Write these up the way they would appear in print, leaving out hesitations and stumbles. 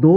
2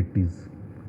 80s।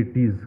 80s।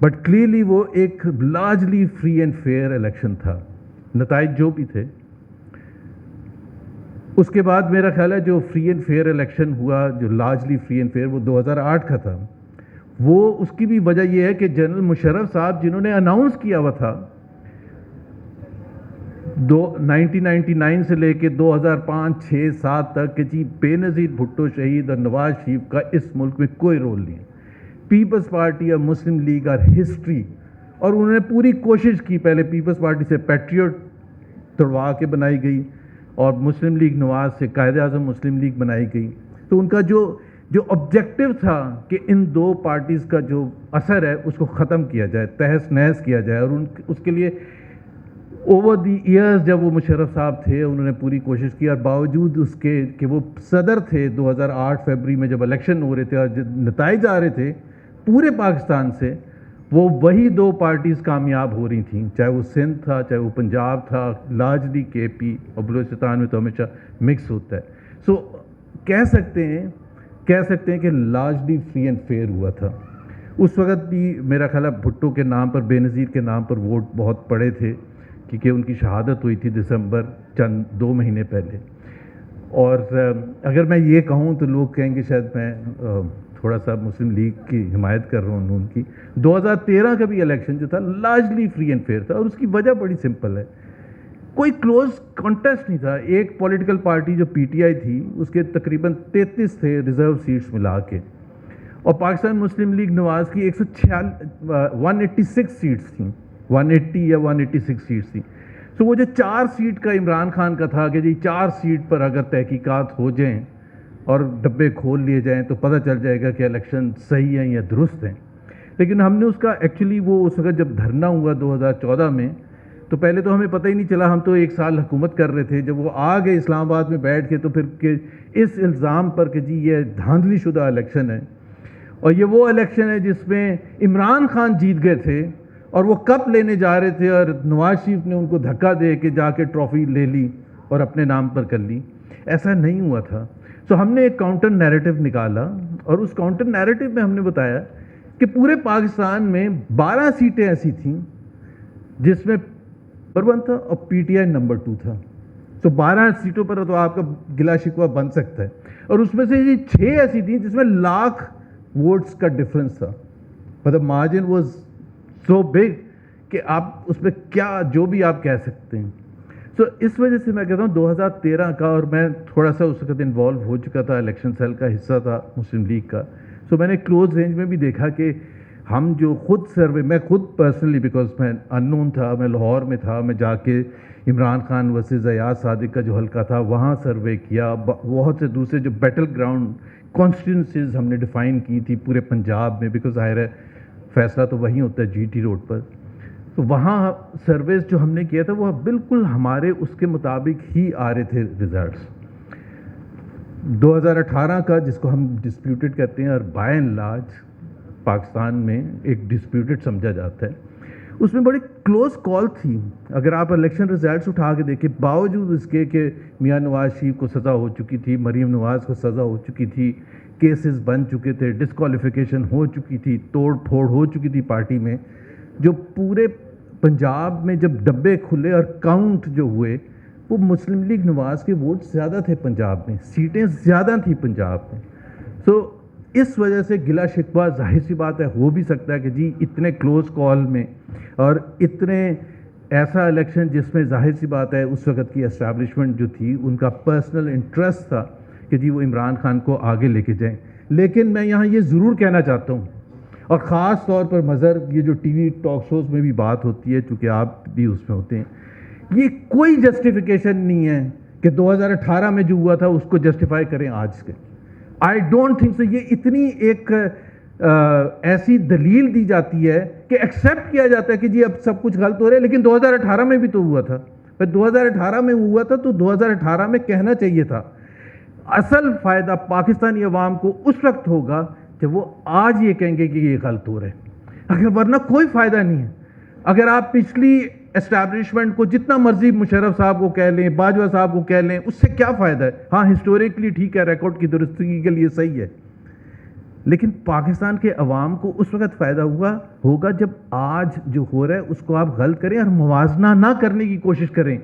But clearly وہ ایک largely free and fair election تھا، نتائج جو بھی تھے۔ اس کے بعد میرا خیال ہے جو فری اینڈ فیئر الیکشن ہوا، جو لارجلی فری اینڈ فیئر، وہ 2008 کا تھا۔ وہ اس کی بھی وجہ یہ ہے کہ جنرل مشرف صاحب جنہوں نے اناؤنس کیا ہوا تھا 1999 سے لے کے 2005 6 7 تک کہ جی بے نظیر بھٹو شہید اور نواز شریف کا اس ملک میں کوئی رول نہیں ہے، پیپلز پارٹی اور مسلم لیگ آر ہسٹری، اور انہوں نے پوری کوشش کی، پہلے پیپلز پارٹی سے پیٹریوٹ توڑوا کے بنائی گئی اور مسلم لیگ نواز سے قائد اعظم مسلم لیگ بنائی گئی۔ تو ان کا جو آبجیکٹو تھا کہ ان دو پارٹیز کا جو اثر ہے اس کو ختم کیا جائے، تہس نہس کیا جائے، اور اس کے لیے اوور دی ایئرز جب وہ مشرف صاحب تھے انہوں نے پوری کوشش کی، اور باوجود اس کے کہ وہ صدر تھے 2008 فیبری میں جب الیکشن ہو رہے تھے اور نتائج آ رہے تھے پورے پاکستان سے، وہ وہی دو پارٹیز کامیاب ہو رہی تھیں، چاہے وہ سندھ تھا چاہے وہ پنجاب تھا، لارجلی کے پی اور بلوچستان میں تو ہمیشہ مکس ہوتا ہے۔ سو کہہ سکتے ہیں کہ لارجلی فری اینڈ فیئر ہوا تھا۔ اس وقت بھی میرا خیال ہے بھٹو کے نام پر، بے نظیر کے نام پر ووٹ بہت پڑے تھے، کیونکہ ان کی شہادت ہوئی تھی دسمبر چند 2 مہینے پہلے۔ اور اگر میں یہ کہوں تو لوگ کہیں گے شاید میں تھوڑا سا مسلم لیگ کی حمایت کر رہا ہوں، ان کی۔ 2013 کا بھی الیکشن جو تھا لارجلی فری اینڈ فیئر تھا، اور اس کی وجہ بڑی سمپل ہے، کوئی کلوز کانٹیسٹ نہیں تھا۔ ایک پولیٹیکل پارٹی جو پی ٹی آئی تھی اس کے تقریباً 33 تھے ریزرو سیٹس ملا کے، اور پاکستان مسلم لیگ نواز کی 186 سیٹس تھیں، 180 یا 186 سیٹس تھیں۔ تو وہ جو 4 سیٹ کا عمران خان کا تھا کہ جی 4 سیٹ پر اگر تحقیقات ہو جائیں اور ڈبے کھول لیے جائیں تو پتہ چل جائے گا کہ الیکشن صحیح ہیں یا درست ہیں۔ لیکن ہم نے اس کا ایکچولی وہ اس وقت جب دھرنا ہوا 2014 میں، تو پہلے تو ہمیں پتہ ہی نہیں چلا، ہم تو 1 سال حکومت کر رہے تھے، جب وہ آ گئے اسلام آباد میں بیٹھ کے تو پھر کہ اس الزام پر کہ جی یہ دھاندلی شدہ الیکشن ہے، اور یہ وہ الیکشن ہے جس میں عمران خان جیت گئے تھے اور وہ کپ لینے جا رہے تھے، اور نواز شریف نے ان کو دھکا دے کے جا کے ٹرافی لے لی اور اپنے نام پر کر لی۔ ایسا نہیں ہوا تھا۔ سو ہم نے ایک کاؤنٹر نیریٹو نکالا، اور اس کاؤنٹر نیریٹو میں ہم نے بتایا کہ پورے پاکستان میں 12 سیٹیں ایسی تھیں جس میں نمبر 1 تھا اور پی ٹی آئی نمبر 2 تھا۔ تو 12 سیٹوں پر تو آپ کا گلا شکوہ بن سکتا ہے، اور اس میں سے یہ 6 ایسی تھیں جس میں لاکھ ووٹس کا ڈفرنس تھا، مطلب مارجن واز سو بگ کہ آپ اس میں کیا جو بھی آپ کہہ سکتے ہیں۔ تو اس وجہ سے میں کہتا ہوں 2013 کا، اور میں تھوڑا سا اس وقت انوالو ہو چکا تھا، الیکشن سیل کا حصہ تھا مسلم لیگ کا، سو میں نے کلوز رینج میں بھی دیکھا کہ ہم جو خود سروے، میں خود پرسنلی بیکاز میں ان نون تھا، میں لاہور میں تھا، میں جا کے عمران خان ورسز ایاز صادق کا جو حلقہ تھا وہاں سروے کیا، بہت سے دوسرے جو بیٹل گراؤنڈ کانسٹیٹوئنسیز ہم نے ڈیفائن کی تھی پورے پنجاب میں، بیکاز ظاہر ہے فیصلہ تو وہیں ہوتا ہے جی ٹی روڈ پر۔ تو وہاں سرویز جو ہم نے کیا تھا وہ بالکل ہمارے اس کے مطابق ہی آ رہے تھے ریزلٹس۔ 2018 کا جس کو ہم ڈسپیوٹڈ کہتے ہیں، اور بائی اینڈ لارج پاکستان میں ایک ڈسپیوٹڈ سمجھا جاتا ہے، اس میں بڑی کلوز کال تھی۔ اگر آپ الیکشن ریزلٹس اٹھا کے دیکھیں، باوجود اس کے کہ میاں نواز شریف کو سزا ہو چکی تھی، مریم نواز کو سزا ہو چکی تھی، کیسز بن چکے تھے، ڈسکوالیفیکیشن ہو چکی تھی، توڑ پھوڑ ہو چکی تھی پارٹی میں، جو پورے پنجاب میں جب ڈبے کھلے اور کاؤنٹ جو ہوئے، وہ مسلم لیگ نواز کے ووٹ زیادہ تھے پنجاب میں، سیٹیں زیادہ تھیں پنجاب میں۔ سو اس وجہ سے گلا شکوہ ظاہر سی بات ہے ہو بھی سکتا ہے کہ جی اتنے کلوز کال میں اور اتنے ایسا الیکشن جس میں ظاہر سی بات ہے اس وقت کی اسٹیبلشمنٹ جو تھی ان کا پرسنل انٹرسٹ تھا کہ جی وہ عمران خان کو آگے لے کے جائیں۔ لیکن میں یہاں یہ ضرور کہنا چاہتا ہوں، اور خاص طور پر مظہر یہ جو ٹی وی ٹاک شوز میں بھی بات ہوتی ہے، چونکہ آپ بھی اس میں ہوتے ہیں، یہ کوئی جسٹیفیکیشن نہیں ہے کہ 2018 میں جو ہوا تھا اس کو جسٹیفائی کریں آج کے۔ I don't think so. یہ اتنی ایک ایسی دلیل دی جاتی ہے کہ ایکسیپٹ کیا جاتا ہے کہ جی اب سب کچھ غلط ہو رہا ہے، لیکن 2018 میں بھی تو ہوا تھا۔ 2018 میں ہوا تھا تو 2018 میں کہنا چاہیے تھا۔ اصل فائدہ پاکستانی عوام کو اس وقت ہوگا جب وہ آج یہ کہیں گے کہ یہ غلط ہو رہا ہے، اگر ورنہ کوئی فائدہ نہیں ہے۔ اگر آپ پچھلی اسٹیبلشمنٹ کو جتنا مرضی مشرف صاحب کو کہہ لیں، باجوہ صاحب کو کہہ لیں، اس سے کیا فائدہ ہے؟ ہاں ہسٹوریکلی ٹھیک ہے، ریکارڈ کی درستگی کے لیے صحیح ہے، لیکن پاکستان کے عوام کو اس وقت فائدہ ہوگا جب آج جو ہو رہا ہے اس کو آپ غلط کریں اور موازنہ نہ کرنے کی کوشش کریں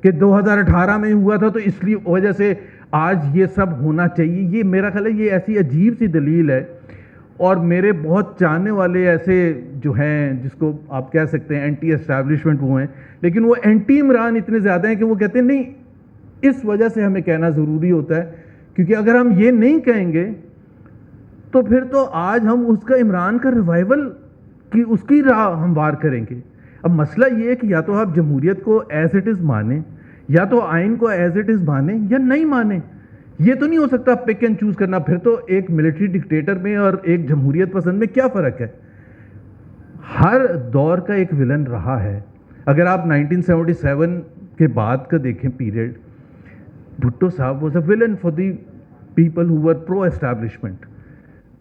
کہ 2018 میں ہوا تھا تو اس لیے وجہ سے آج یہ سب ہونا چاہیے. یہ میرا خیال ہے یہ ایسی عجیب سی دلیل ہے. اور میرے بہت چاہنے والے ایسے جو ہیں جس کو آپ کہہ سکتے ہیں اینٹی اسٹیبلشمنٹ وہ ہیں, لیکن وہ اینٹی عمران اتنے زیادہ ہیں کہ وہ کہتے ہیں نہیں اس وجہ سے ہمیں کہنا ضروری ہوتا ہے, کیونکہ اگر ہم یہ نہیں کہیں گے تو پھر تو آج ہم اس کا عمران کا ریوائول کی اس کی راہ ہموار کریں گے. اب مسئلہ یہ ہے کہ یا تو آپ جمہوریت کو ایز اٹ از مانیں, یا تو آئین کو ایز اٹ از مانیں یا نہیں مانیں. یہ تو نہیں ہو سکتا پک اینڈ چوز کرنا. پھر تو ایک ملٹری ڈکٹیٹر میں اور ایک جمہوریت پسند میں کیا فرق ہے؟ ہر دور کا ایک ولن رہا ہے. اگر آپ 1977 کے بعد کا دیکھیں پیریڈ, بھٹو صاحب was a villain for the people who were pro establishment,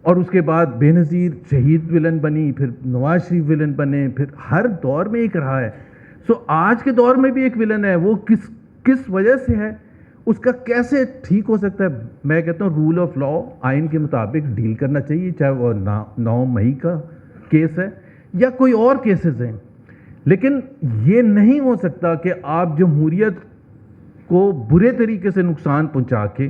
اور اس کے بعد بے نظیر شہید ولن بنی, پھر نواز شریف ولن بنے, پھر ہر دور میں ایک رہا ہے. سو آج کے دور میں بھی ایک ولن ہے. وہ کس وجہ سے ہے, اس کا کیسے ٹھیک ہو سکتا ہے؟ میں کہتا ہوں رول آف لا آئین کے مطابق ڈیل کرنا چاہیے, چاہے وہ 9 مئی کا کیس ہے یا کوئی اور کیسز ہیں. لیکن یہ نہیں ہو سکتا کہ آپ جمہوریت کو برے طریقے سے نقصان پہنچا کے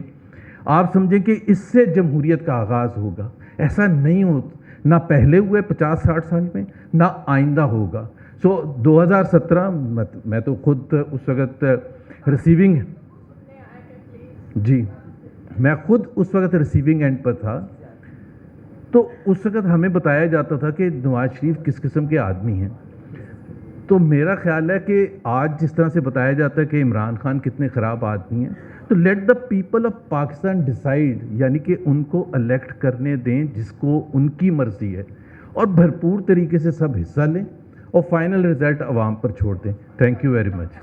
آپ سمجھیں کہ اس سے جمہوریت کا آغاز ہوگا. ایسا نہیں ہو, نہ پہلے ہوئے 50-60 سال میں, نہ آئندہ ہوگا. سو 2017 میں تو خود اس وقت ریسیونگ میں خود اس وقت ریسیونگ اینڈ پر تھا. تو اس وقت ہمیں بتایا جاتا تھا کہ نواز شریف کس قسم کے آدمی ہیں. تو میرا خیال ہے کہ آج جس طرح سے بتایا جاتا ہے کہ عمران خان کتنے خراب آدمی ہیں, تو let the people of Pakistan decide, یعنی کہ ان کو الیکٹ کرنے دیں جس کو ان کی مرضی ہے, اور بھرپور طریقے سے سب حصہ لیں اور فائنل رزلٹ عوام پر چھوڑ دیں. Thank you very much.